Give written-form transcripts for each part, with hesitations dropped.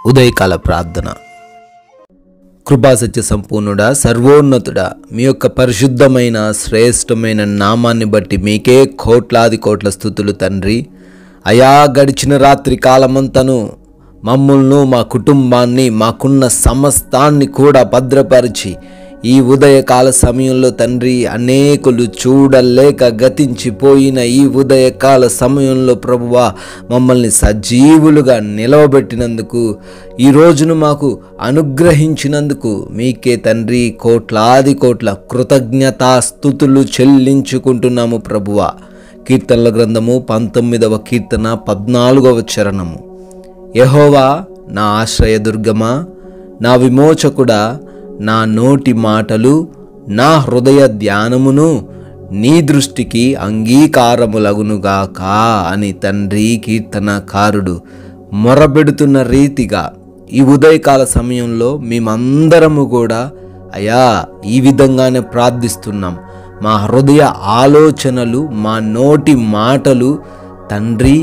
ఉదయకాల ప్రార్థన. కృపాసత్య సంపూర్ణుడా, సర్వోన్నతుడా, మీ యొక్క పరిశుద్ధమైన శ్రేష్టమైన నామాన్ని బట్టి మీకే కోట్లాది కోట్ల స్తుతులు తండ్రి. అయా, గడిచిన రాత్రి కాలమంతను మమ్మల్ని, మా కుటుంబాన్ని, మాకున్న సమస్తాన్ని కూడా భద్రపరిచి ఈ ఉదయకాల సమయంలో తండ్రి అనేకులు చూడలేక గతించిపోయిన ఈ ఉదయకాల సమయంలో ప్రభువా మమ్మల్ని సజీవులుగా నిలవబెట్టినందుకు, ఈ రోజును మాకు అనుగ్రహించినందుకు మీకే తండ్రి కోట్లాది కోట్ల కృతజ్ఞతాస్తుతులు చెల్లించుకుంటున్నాము ప్రభువా. కీర్తనల గ్రంథము 19వ కీర్తన 14వ చరణము. యెహోవా నా ఆశ్రయదుర్గమా, నా విమోచకుడా, నా నోటి మాటలు నా హృదయ ధ్యానమును నీ దృష్టికి అంగీకారములగునుగాక అని తండ్రి కీర్తనకారుడు మొరబెడుతున్న రీతిగా ఈ ఉదయకాల సమయంలో మేమందరము కూడా అయా ఈ విధంగానే ప్రార్థిస్తున్నాం. మా హృదయ ఆలోచనలు, మా నోటి మాటలు తండ్రి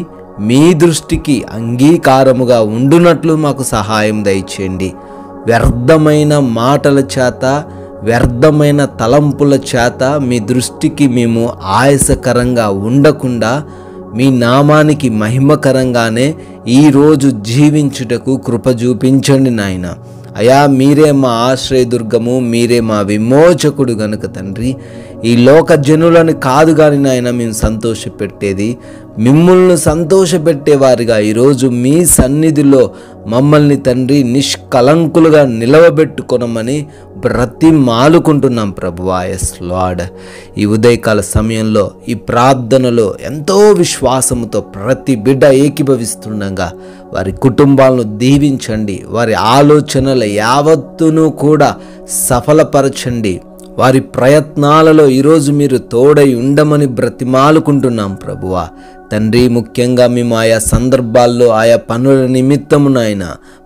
మీ దృష్టికి అంగీకారముగా ఉండునట్లు మాకు సహాయం దయచేయండి. వ్యర్థమైన మాటల చేత, వ్యర్థమైన తలంపుల చేత మీ దృష్టికి మేము ఆయాసకరంగా ఉండకుండా మీ నామానికి మహిమకరంగానే ఈరోజు జీవించుటకు కృప చూపించండి నాయన. అయా, మీరే మా ఆశ్రయదుర్గము, మీరే మా విమోచకుడు గనుక తండ్రి ఈ లోక జనులను కాదు కానీ నాయన మేము సంతోషపెట్టేది మిమ్మల్ని సంతోషపెట్టేవారిగా ఈరోజు మీ సన్నిధిలో మమ్మల్ని తండ్రి నిష్కలంకులుగా నిలవబెట్టుకొనమని బ్రతిమాలుకుంటున్నాం ప్రభువా. ఎస్ లార్డ్, ఈ ఉదయకాల సమయంలో ఈ ప్రార్థనలో ఎంతో విశ్వాసముతో ప్రతి బిడ్డ ఏకీభవిస్తుండగా వారి కుటుంబాలను దీవించండి, వారి ఆలోచనల యావత్తును కూడా సఫలపరచండి. వారి ప్రయత్నాలలో ఈరోజు మీరు తోడై ఉండమని బ్రతిమాలుకుంటున్నాం ప్రభువా. తండ్రి, ముఖ్యంగా మేము ఆయా సందర్భాల్లో ఆయా పనుల నిమిత్తమునైన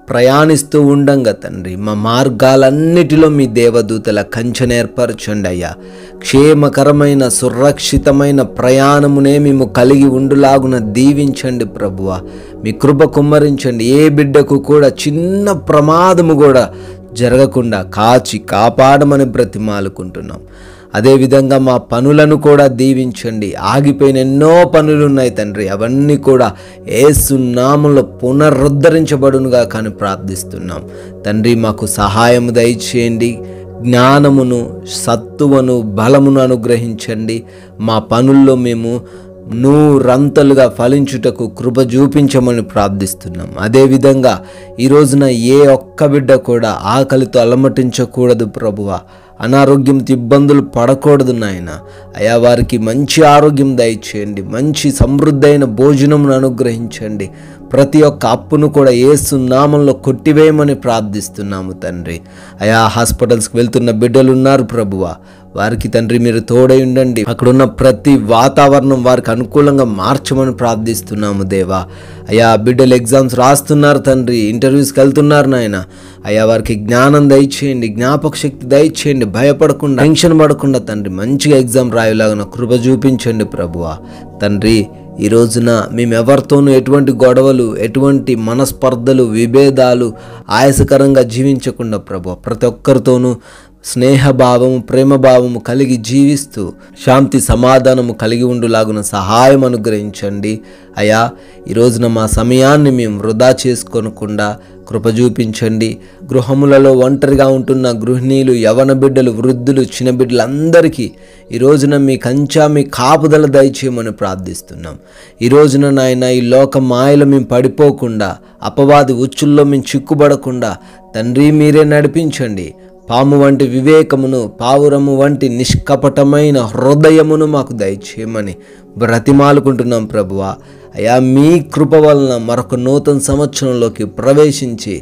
ప్రయాణిస్తూ ఉండంగా తండ్రి మా మార్గాలన్నిటిలో మీ దేవదూతల కంచెను ఏర్పరచండి అయ్యా. క్షేమకరమైన సురక్షితమైన ప్రయాణమునే మేము కలిగి ఉండులాగున దీవించండి ప్రభువా. మీ కృప కుమ్మరించండి. ఏ బిడ్డకు కూడా చిన్న ప్రమాదము కూడా జరగకుండా కాచి కాపాడమని బ్రతిమాలుకుంటున్నాం. అదేవిధంగా మా పనులను కూడా దీవించండి. ఆగిపోయిన ఎన్నో పనులు ఉన్నాయి తండ్రి, అవన్నీ కూడా యేసు నామములో పునరుద్ధరించబడునుగా కానీ ప్రార్థిస్తున్నాం తండ్రి. మాకు సహాయం దయచేయండి. జ్ఞానమును, సత్తువను, బలమును అనుగ్రహించండి. మా పనుల్లో మేము నూరంతలుగా ఫలించుటకు కృప చూపించమని ప్రార్థిస్తున్నాం. అదేవిధంగా ఈ రోజున ఏ ఒక్క బిడ్డ కూడా ఆకలితో అలమటించకూడదు ప్రభువా. అనారోగ్యంతో ఇబ్బందులు పడకూడదు నాయన. అయా, వారికి మంచి ఆరోగ్యం దయచేయండి. మంచి సమృద్ధైన భోజనమును అనుగ్రహించండి. ప్రతి ఒక్క అప్పును కూడా యేసు నామములో కొట్టివేయమని ప్రార్థిస్తున్నాము తండ్రి. అయా, హాస్పిటల్స్కి వెళ్తున్న బిడ్డలు ఉన్నారు ప్రభువా, వారికి తండ్రి మీరు తోడై ఉండండి. అక్కడున్న ప్రతి వాతావరణం వారికి అనుకూలంగా మార్చమని ప్రార్థిస్తున్నాము దేవా. అయా, బిడ్డలు ఎగ్జామ్స్ రాస్తున్నారు తండ్రి, ఇంటర్వ్యూస్కి వెళ్తున్నారు నాయన. అయా, వారికి జ్ఞానం దయచేయండి, జ్ఞాపక శక్తి దయచేయండి. భయపడకుండా, టెన్షన్ పడకుండా తండ్రి మంచిగా ఎగ్జామ్ రాయలాగా కృప చూపించండి ప్రభువా. తండ్రి, ఈ రోజున మేమెవరితోనూ ఎటువంటి గొడవలు, ఎటువంటి మనస్పర్ధలు, విభేదాలు ఆయాసకరంగా జీవించకుండా ప్రభు ప్రతి ఒక్కరితోనూ స్నేహభావము, ప్రేమభావము కలిగి జీవిస్తూ శాంతి సమాధానము కలిగి ఉండులాగున సహాయం అనుగ్రహించండి. అయా, ఈ రోజున మా సమయాన్ని మేము వృధా చేసుకోనకుండా కృప చూపించండి. గృహములలో ఒంటరిగా ఉంటున్న గృహిణీలు, యవన బిడ్డలు, వృద్ధులు, చిన్న బిడ్డలందరికీ ఈ రోజున మీ కంచా, మీ కాపుదల దయచేయమని ప్రార్థిస్తున్నాం. ఈ రోజున నాయన ఈ లోక మాయలో మేము పడిపోకుండా, అపవాది ఉచ్చుల్లో మేము చిక్కుబడకుండా తండ్రి మీరే నడిపించండి. పాము వంటి వివేకమును, పావురము వంటి నిష్కపటమైన హృదయమును మాకు దయచేయమని బ్రతిమాలుకుంటున్నాం ప్రభువా. అయా, మీ కృప వలన మరొక నూతన సంవత్సరంలోకి ప్రవేశించి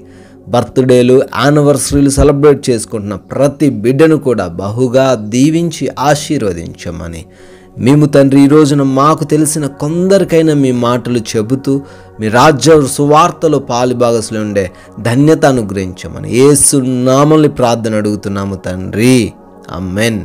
బర్త్డేలు, యానివర్సరీలు సెలబ్రేట్ చేసుకుంటున్న ప్రతి బిడ్డను కూడా బహుగా దీవించి ఆశీర్వదించమని మేము తండ్రి ఈ రోజున మాకు తెలిసిన కొందరికైనా మీ మాటలు చెబుతూ మీ రాజ్య సువార్తలో పాలుభాగస్లో ఉండే ధన్యత అనుగ్రహించమని యేసు నామములో ప్రార్థన అడుగుతున్నాము తండ్రి. ఆమేన్.